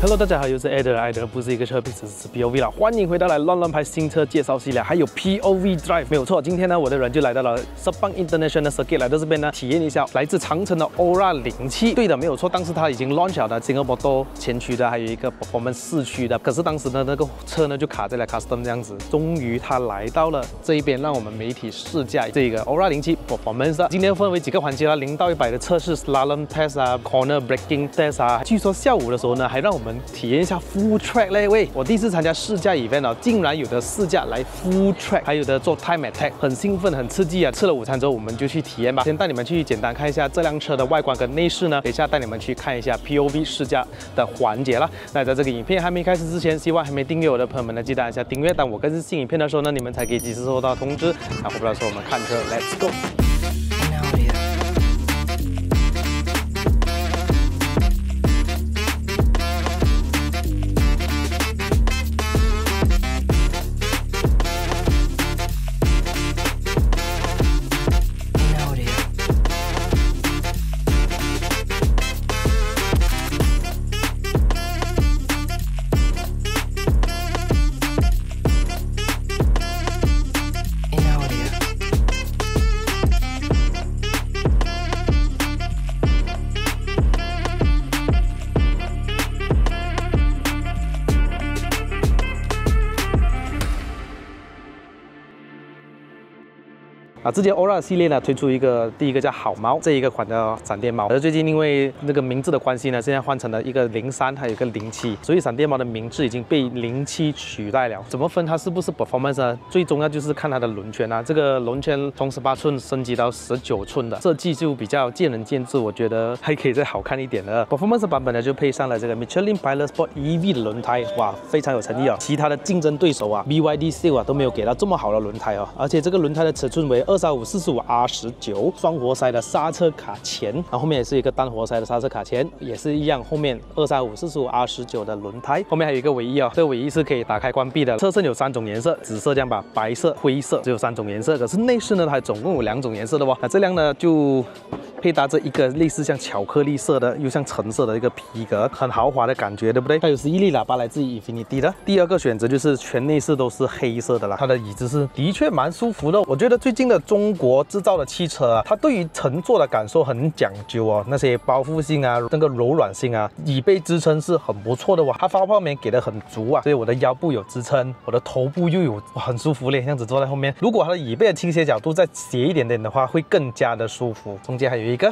Hello， 大家好，我是 Eder， 不是一个车，只是 POV 了。欢迎回到来乱乱拍新车介绍系列，还有 POV Drive， 没有错。今天呢，我的人就来到了 Sepang International Circuit， 来到这边呢，体验一下来自长城的 Aura 07。对的，没有错，当时它已经 launch 了的Singapore 前驱的，还有一个 Performance 4驱的。可是当时的那个车呢，就卡在了 Custom 这样子。终于它来到了这一边，让我们媒体试驾这个 Aura 07 Performance。今天分为几个环节啦，0到100的测试 Slalom Test 啊 ，Corner Braking Test 啊。据说下午的时候呢，还让我们体验一下 Full Track 嘞，喂！我第一次参加试驾 event 哦，竟然有的试驾来 Full Track， 还有的做 Time Attack， 很兴奋，很刺激啊！吃了午餐之后，我们就去体验吧。先带你们去简单看一下这辆车的外观跟内饰呢，等一下带你们去看一下 POV 试驾的环节啦。那在这个影片还没开始之前，希望还没订阅我的朋友们呢，记得按下订阅。当我更新新影片的时候呢，你们才可以及时收到通知。那话不多说，我们看车 ，Let's go！之前 Aura 系列呢推出第一个叫好猫，这一个款的闪电猫。而最近因为那个名字的关系呢，现在换成了一个03，还有一个07，所以闪电猫的名字已经被07取代了。怎么分它是不是 performance 呢？最重要就是看它的轮圈啊，这个轮圈从18寸升级到19寸的，设计就比较见仁见智，我觉得还可以再好看一点的。performance 版本呢就配上了这个 Michelin Pilot Sport EV 的轮胎，哇，非常有诚意啊！其他的竞争对手啊 BYD Seal 啊都没有给到这么好的轮胎哦，而且这个轮胎的尺寸为235/45R19，双活塞的刹车卡钳，然后后面也是一个单活塞的刹车卡钳，也是一样，后面235/45R19的轮胎，后面还有一个尾翼哦，这个尾翼是可以打开关闭的。车身有3种颜色，紫色这样吧，白色、灰色，只有3种颜色。可是内饰呢，它总共有2种颜色的哦。那这辆呢就配搭着一个类似像巧克力色的，又像橙色的一个皮革，很豪华的感觉，对不对？它有11粒喇叭，来自于 Infiniti 的。第二个选择就是全内饰都是黑色的啦，它的椅子是的确蛮舒服的。我觉得最近的中国制造的汽车啊，它对于乘坐的感受很讲究哦，那些包覆性啊，那个柔软性啊，椅背支撑是很不错的哇，它发泡棉给的很足啊，所以我的腰部有支撑，我的头部又有很舒服嘞，这样子坐在后面。如果它的椅背的倾斜角度再斜一点点的话，会更加的舒服。中间还有一个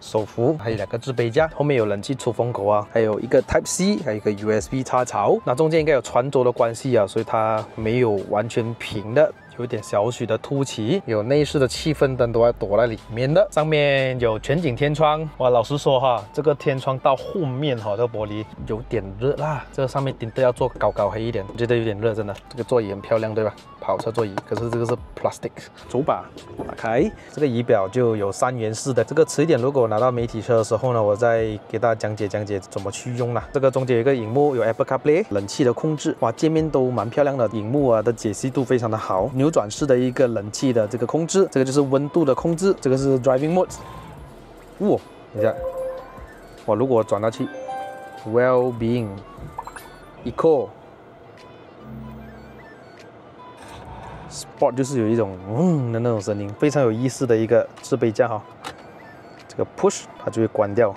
手扶，还有2个置杯架，后面有冷气出风口啊，还有一个 Type C， 还有一个 USB 插槽。那中间应该有船轴的关系啊，所以它没有完全平的，有点小许的凸起。有内饰的气氛灯都要躲在里面的，上面有全景天窗。哇，老实说哈，这个天窗到后面哈，这个玻璃有点热啦，这个上面顶都要做高黑一点，我觉得有点热，真的。这个座椅很漂亮，对吧？跑车座椅，可是这个是 plastic。主把打开，这个仪表就有3元式的，这个迟一点如果拿到媒体车的时候呢，我再给大家讲解怎么去用啦。这个中间有一个荧幕，有 Apple CarPlay， 冷气的控制，哇，界面都蛮漂亮的，荧幕啊的解析度非常的好。扭转式的一个冷气的这个控制，这个就是温度的控制，这个是 Driving Mode。哇，等一下，哇，如果我转到去 Well-being、Eco、Sport 就是有一种的那种声音，非常有意思的一个置杯架哈。这个 Push 它就会关掉，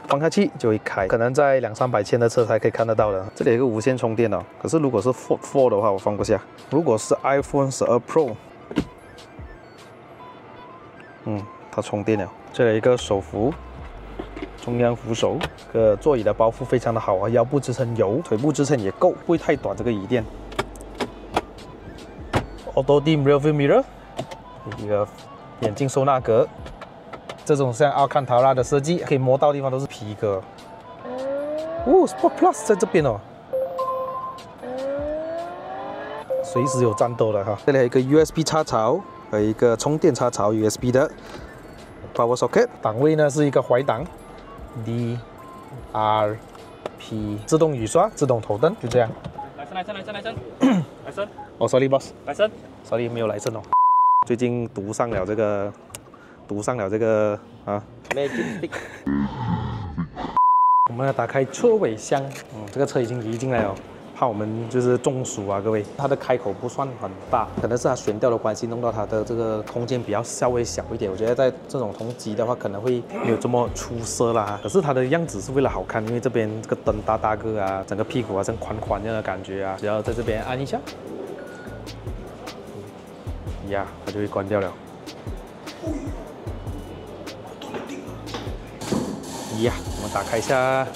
放下去就会开，可能在200-300千的车才可以看得到的。这里有一个无线充电哦，可是如果是 Fold 4的话，我放不下。如果是 iPhone 12 Pro， 它充电了。这里有一个手扶，中央扶手，这个座椅的包覆非常的好啊，腰部支撑有，腿部支撑也够，不会太短这个椅垫。Auto Dim Rearview Mirror， 一个眼镜收纳格。这种像Alcantara的设计，可以摸到的地方都是皮革。哦 ，Sport Plus 在这边哦，随时有战斗了哈。这里还有一个 USB 插槽，还有一个充电插槽 USB 的 Power Socket。档位呢是一个怀档 ，D R P， 自动雨刷，自动头灯，就这样。来生，哦 ，sorry boss， 来生 ，sorry 没有来生哦。最近读上了这个啊 ，Magic Stick。我们要打开车尾箱，这个车已经移进来了。 怕我们就是中暑啊，各位。它的开口不算很大，可能是它悬吊的关系，弄到它的这个空间比较稍微小一点。我觉得在这种同级的话，可能会没有这么出色啦。可是它的样子是为了好看，因为这边这个灯大大个啊，整个屁股啊像宽宽这样的感觉啊。只要在这边按一下，呀，它就会关掉了。呀，我们打开一下。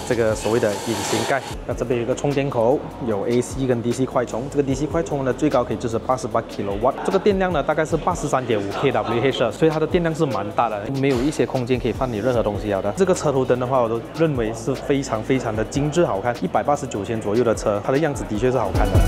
这个所谓的隐形盖，那这边有一个充电口，有 AC 跟 DC 快充。这个 DC 快充呢，最高可以支持88 kW， 这个电量呢大概是83.5 kWh， 所以它的电量是蛮大的，没有一些空间可以放你任何东西了的。这个车头灯的话，我都认为是非常的精致好看，189千左右的车，它的样子的确是好看的。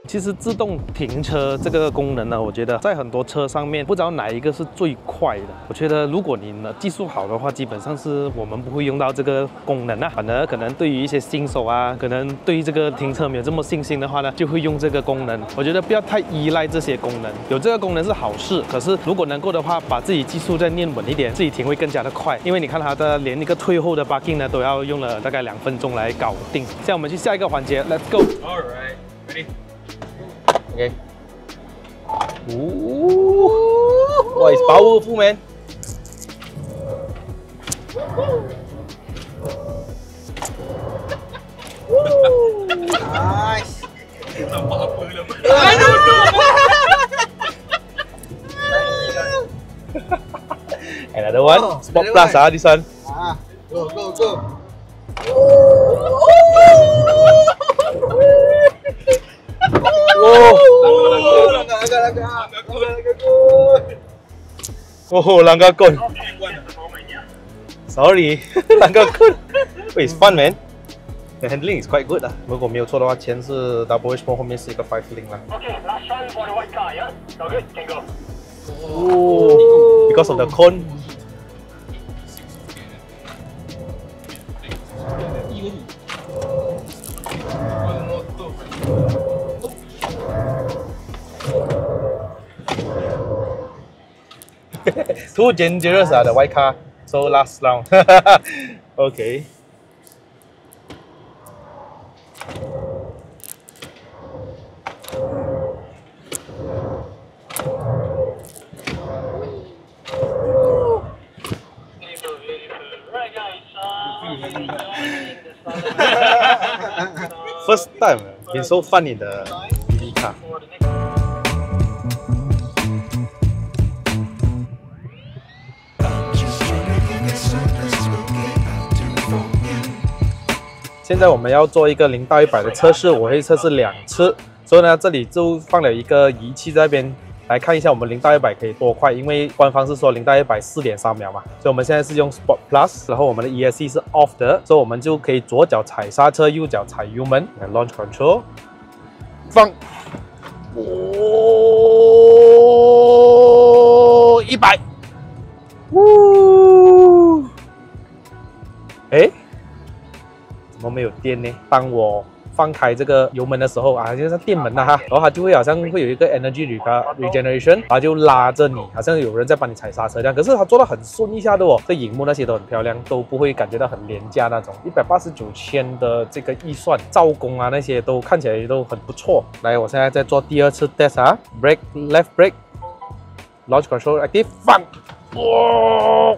其实自动停车这个功能呢，我觉得在很多车上面，不知道哪一个是最快的。我觉得如果你呢技术好的话，基本上是我们不会用到这个功能啊。反而可能对于一些新手啊，可能对于这个停车没有这么信心的话呢，就会用这个功能。我觉得不要太依赖这些功能，有这个功能是好事。可是如果能够的话，把自己技术再练稳一点，自己停会更加的快。因为你看它的连一个退后的 parking 呢，都要用了大概2分钟来搞定。现在我们去下一个环节 ，Let's go。Alright, ready. Okay. Ooh. Wow, it's powerful, man. Nice. Another one. Sport Plus, this one. Go, go, go. Wow. Oh, langgar kon. Sorry, langgar kon. But it's fun, man. The handling is quite good 啊。如果没有错的话，前是 double H 后面是一个5 link 啦。Okay, last one for the white car, yeah? So good, can go. Oh, because of the cone. Too dangerous, the white car. So last round. Okay. Right guys, First time, been so fun in the EV car. for the next 现在我们要做一个0到100的测试，我会测试2次，所以呢，这里就放了一个仪器在那边，来看一下我们0到100可以多快，因为官方是说0到100 4.3秒嘛，所以我们现在是用 Sport Plus， 然后我们的 ESC 是 off 的，所以我们就可以左脚踩刹车，右脚踩油门，来 launch control， 放，哦，100，呜，哎。怎么没有电呢？当我放开这个油门的时候啊，就像电门呐哈，然后它就会好像会有一个 energy regeneration， 它就拉着你，好像有人在帮你踩刹车这样。可是它做的很顺一下的哦，这荧幕那些都很漂亮，都不会感觉到很廉价那种。189千的这个预算，造工啊那些都看起来都很不错。来，我现在在做第2次 test 啊 ，brake left brake，launch control active， 放，哇！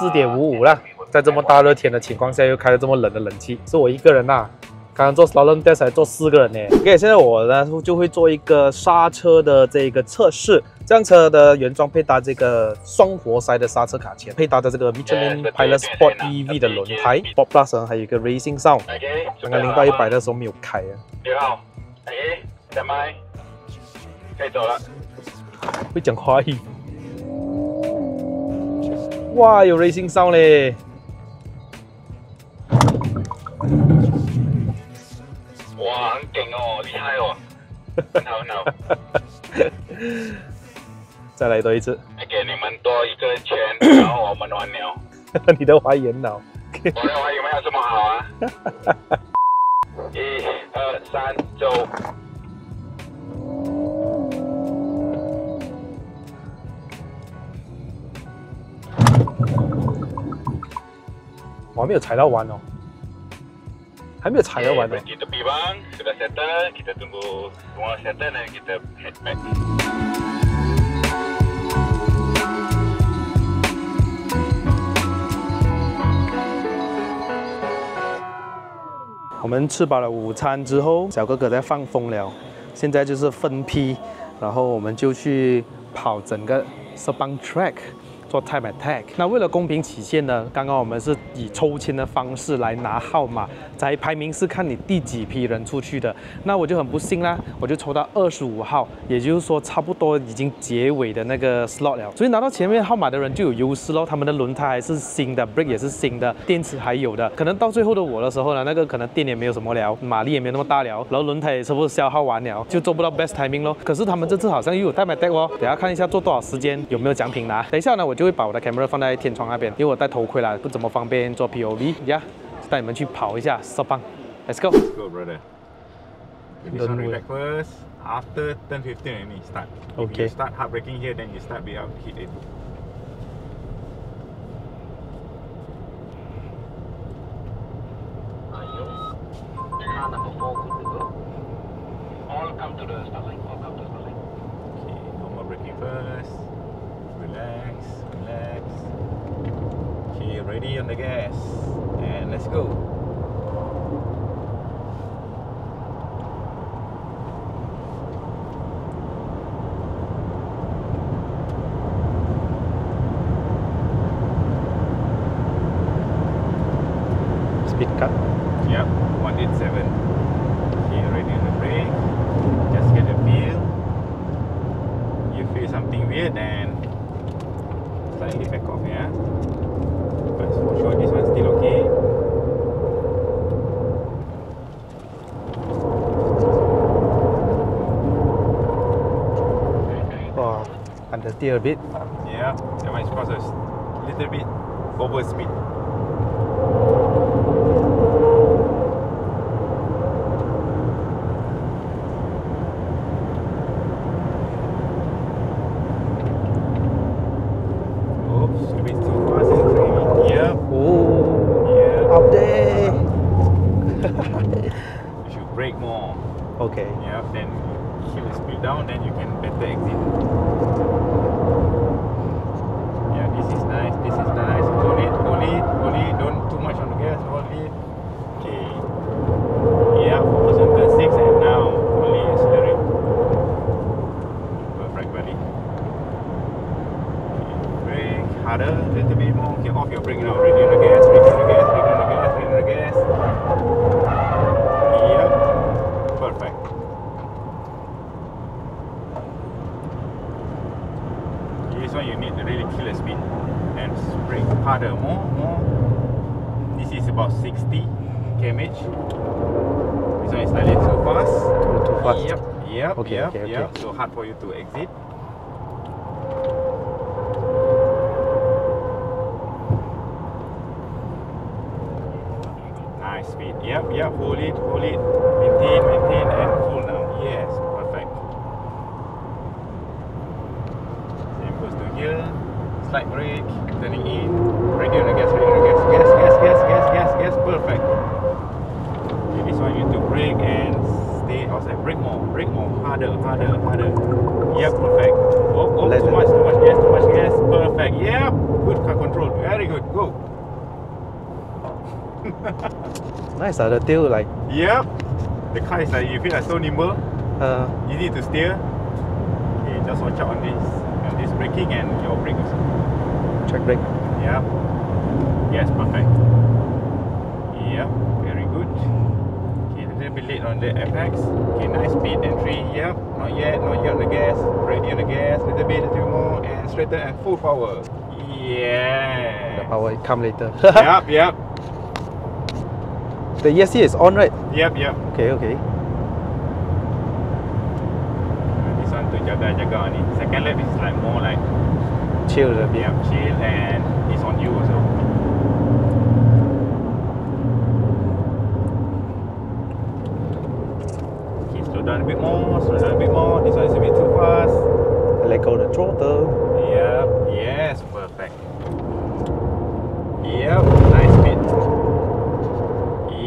4.55啦，在这么大热天的情况下，又开了这么冷的冷气，是我一个人呐。刚刚做 slalom test 还做4个人呢。OK， 现在我呢就会做一个刹车的这个测试。这辆车的原装配搭这个双活塞的刹车卡钳，配搭的这个 Michelin Pilot Sport EV 的轮胎 ，Sport Plus 还有一个 Racing Sound。刚刚0到100的时候没有开啊。6号，OK， 再麦，可以走了。会讲华语。哇，有 Racing Sound 嘞！哇，很顶哦，厉害哦，很好很好。再来多一次。给你们多一个圈，然后我们完了。你的花眼脑。我认为有没有这么好啊？1、2、3，走。我还没有踩到弯哦，还没有踩到弯哦。 Berhenti tepi bang, sudah settle, kita tunggu semua settle dan kita head back. 我们吃饱了午餐之后，小哥哥在放风了，现在就是分批，然后我们就去跑整个 Sepang Track。 做 time attack。那为了公平起见呢，刚刚我们是以抽签的方式来拿号码，在排名是看你第几批人出去的。那我就很不幸啦，我就抽到25号，也就是说差不多已经结尾的那个 slot 了。所以拿到前面号码的人就有优势咯，他们的轮胎还是新的 ，brake 也是新的，电池还有的。可能到最后的我的时候呢，那个可能电也没有什么了，马力也没有那么大了，然后轮胎也差不多消耗完了，就做不到 best timing 咯。可是他们这次好像又有 time attack 哦，等下看一下做多少时间，有没有奖品拿。等一下呢，我就会把我的 camera 放在天窗那边，因为我戴头盔啦，不怎么方便做 POV 呀。带你们去跑一下 Sepang，Let's go。 Let's go, brother. This one relax first. After turn 15, only start. If Okay. you start hard braking here, then you start be out hit it. Car number 4, good to go. All come to the start line. All come to the start line. Okay, normal braking first. Relax, relax. Okay, ready on the gas. And let's go. Speed cut。 Yep, 187. Okay, ready on the brake. Just get a feel. You feel something weird and slightly back off, yeah. But for sure this one's still okay. Oh, understeer a bit. Yeah, that one is cause a little bit over speed. Oops, a bit too fast and training. Yep, Oh, yeah. up there. You should brake more. Okay. Yep, then keep the speed down, then you can better exit. Yeah, this is nice, this is nice. Hold it, hold it, hold it. Don't too much on the gas, hold it. Okay. Yeah, focus on turn 6 and now only accelerate. Perfect, buddy. Okay, brake harder, a little bit more. Okay, off your brake now. Ready on the gas, ready on the gas, ready on the gas, ready on the gas. Yep, perfect. This one you need to really kill the speed and brake harder, more. This is about 60 km/h. This one is slightly too fast. Too fast. Yep. Okay. So hard for you to exit. Nice speed. Yep. Hold it. Maintain, and full now. Yes, perfect. Same goes to here. Slight brake, turning in. Ready on the gas. Gas. Perfect. Okay, this one you need to brake and stay outside. Brake more. Harder. Yep, perfect. Oh, too much gas. Perfect. Yep. Good car control. Very good. Go. Nice, the tail like Yep. The car is like, you feel like so nimble. Easy to steer. Okay, just watch out on this braking and your brake also. track brake. Yep. Yes, perfect. Yep, very good. Okay, a little bit late on the apex. Okay, nice speed entry. Yep, not yet on the gas. Ready on the gas, little bit more, and straighten and full power. Yeah. The power come later. Yep. The ESC is on, right? Yep. Okay. This one to jaga ni. Second lap is like more like Chill a bit. chill and it's on you also. down a bit more, slow down a bit more. This one is a bit too fast. Let go the throttle. Yep, yes, perfect. Yep, nice speed.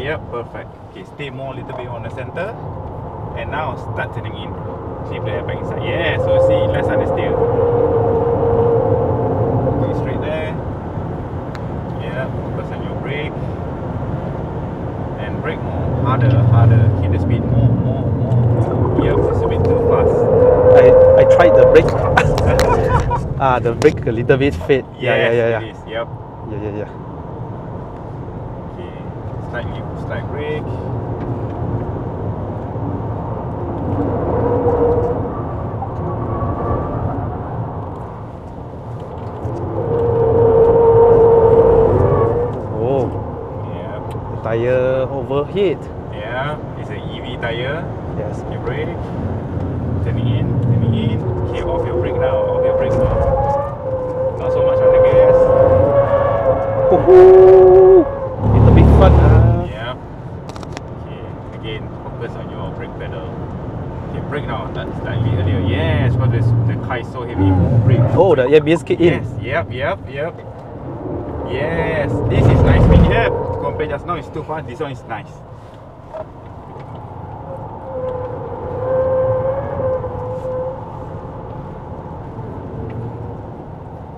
Yep, perfect. Okay, stay more a little bit on the center. And now start turning in. Shift the airbag inside. Yeah, so see, less understeer. Go straight there. Yep, focus on your brake. And brake more. Harder. Hit the speed more. Yep, it's a bit too fast. I tried the brake. The brake a little bit fit. Yes, Yeah. it is. Yep. Yeah. Okay, slight brake. Oh, Yep. the tire overheat. Yeah, it's an EV tire. Yes. Okay, brake. Turning in. Okay, off your brake now. Not so much on the gas. Woohoo! It's a big fun. Yeah. Okay, again, focus on your brake pedal. Okay, brake now. That's slightly earlier. Yes, because the car is so heavy. More brake. Oh, the ABS kick in. Yes, yep. Yes, this is nice speed. Yep. Compared just now, it's too fast. This one is nice.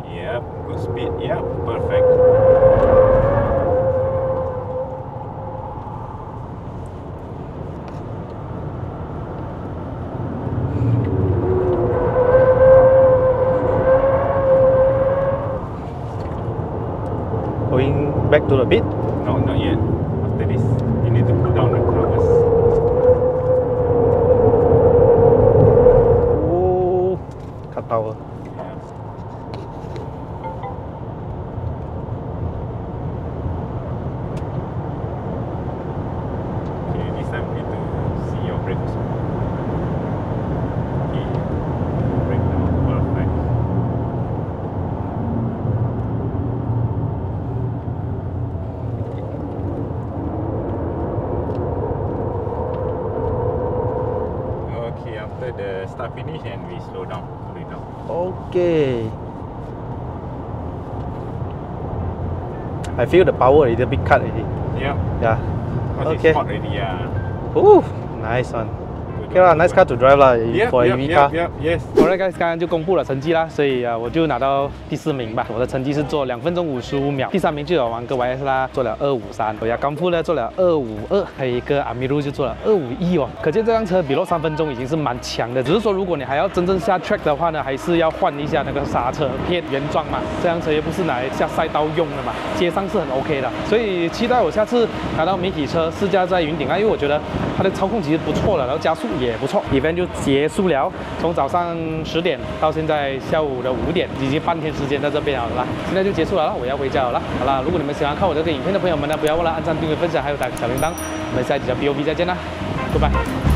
Yep, good speed. Yep, perfect. Going back to the beat. No, not yet. After this, you need to cool down the car first. Oh, cut power. Yeah. Okay, this time we need to see your brake also. Okay, brake now, perfect. Okay, after the start finish and we slow down, cool it down. Okay. I feel the power a little bit cut already. Yeah, Yeah. because Okay. it's hot already, yeah. Ooh, nice one. Okay lah, nice car to drive lah for EV car. Yes. Alright guys，刚刚就公布了成绩啦，所以我就拿到第4名吧。我的成绩是做2分钟55秒，第3名就有王哥 YS 啦，做了253，我雅冈富呢做了252，还有一个阿米路就做了251哦。可见这辆车比落3分钟已经是蛮强的，只是说如果你还要真正下 track 的话呢，还是要换一下那个刹车片原装嘛。这辆车又不是拿来下赛道用的嘛，街上是很 OK 的，所以期待我下次拿到媒体车试驾在云顶啊，因为我觉得它的操控其实不错了，然后加速也不错。event 就结束了，从早上10点到现在下午的5点，已经半天时间在这边了啦。现在就结束了啦，我要回家了啦。好啦，如果你们喜欢看我这个影片的朋友们呢，不要忘了按赞、订阅、分享，还有打小铃铛。我们下一集的 BOB 再见啦，拜拜。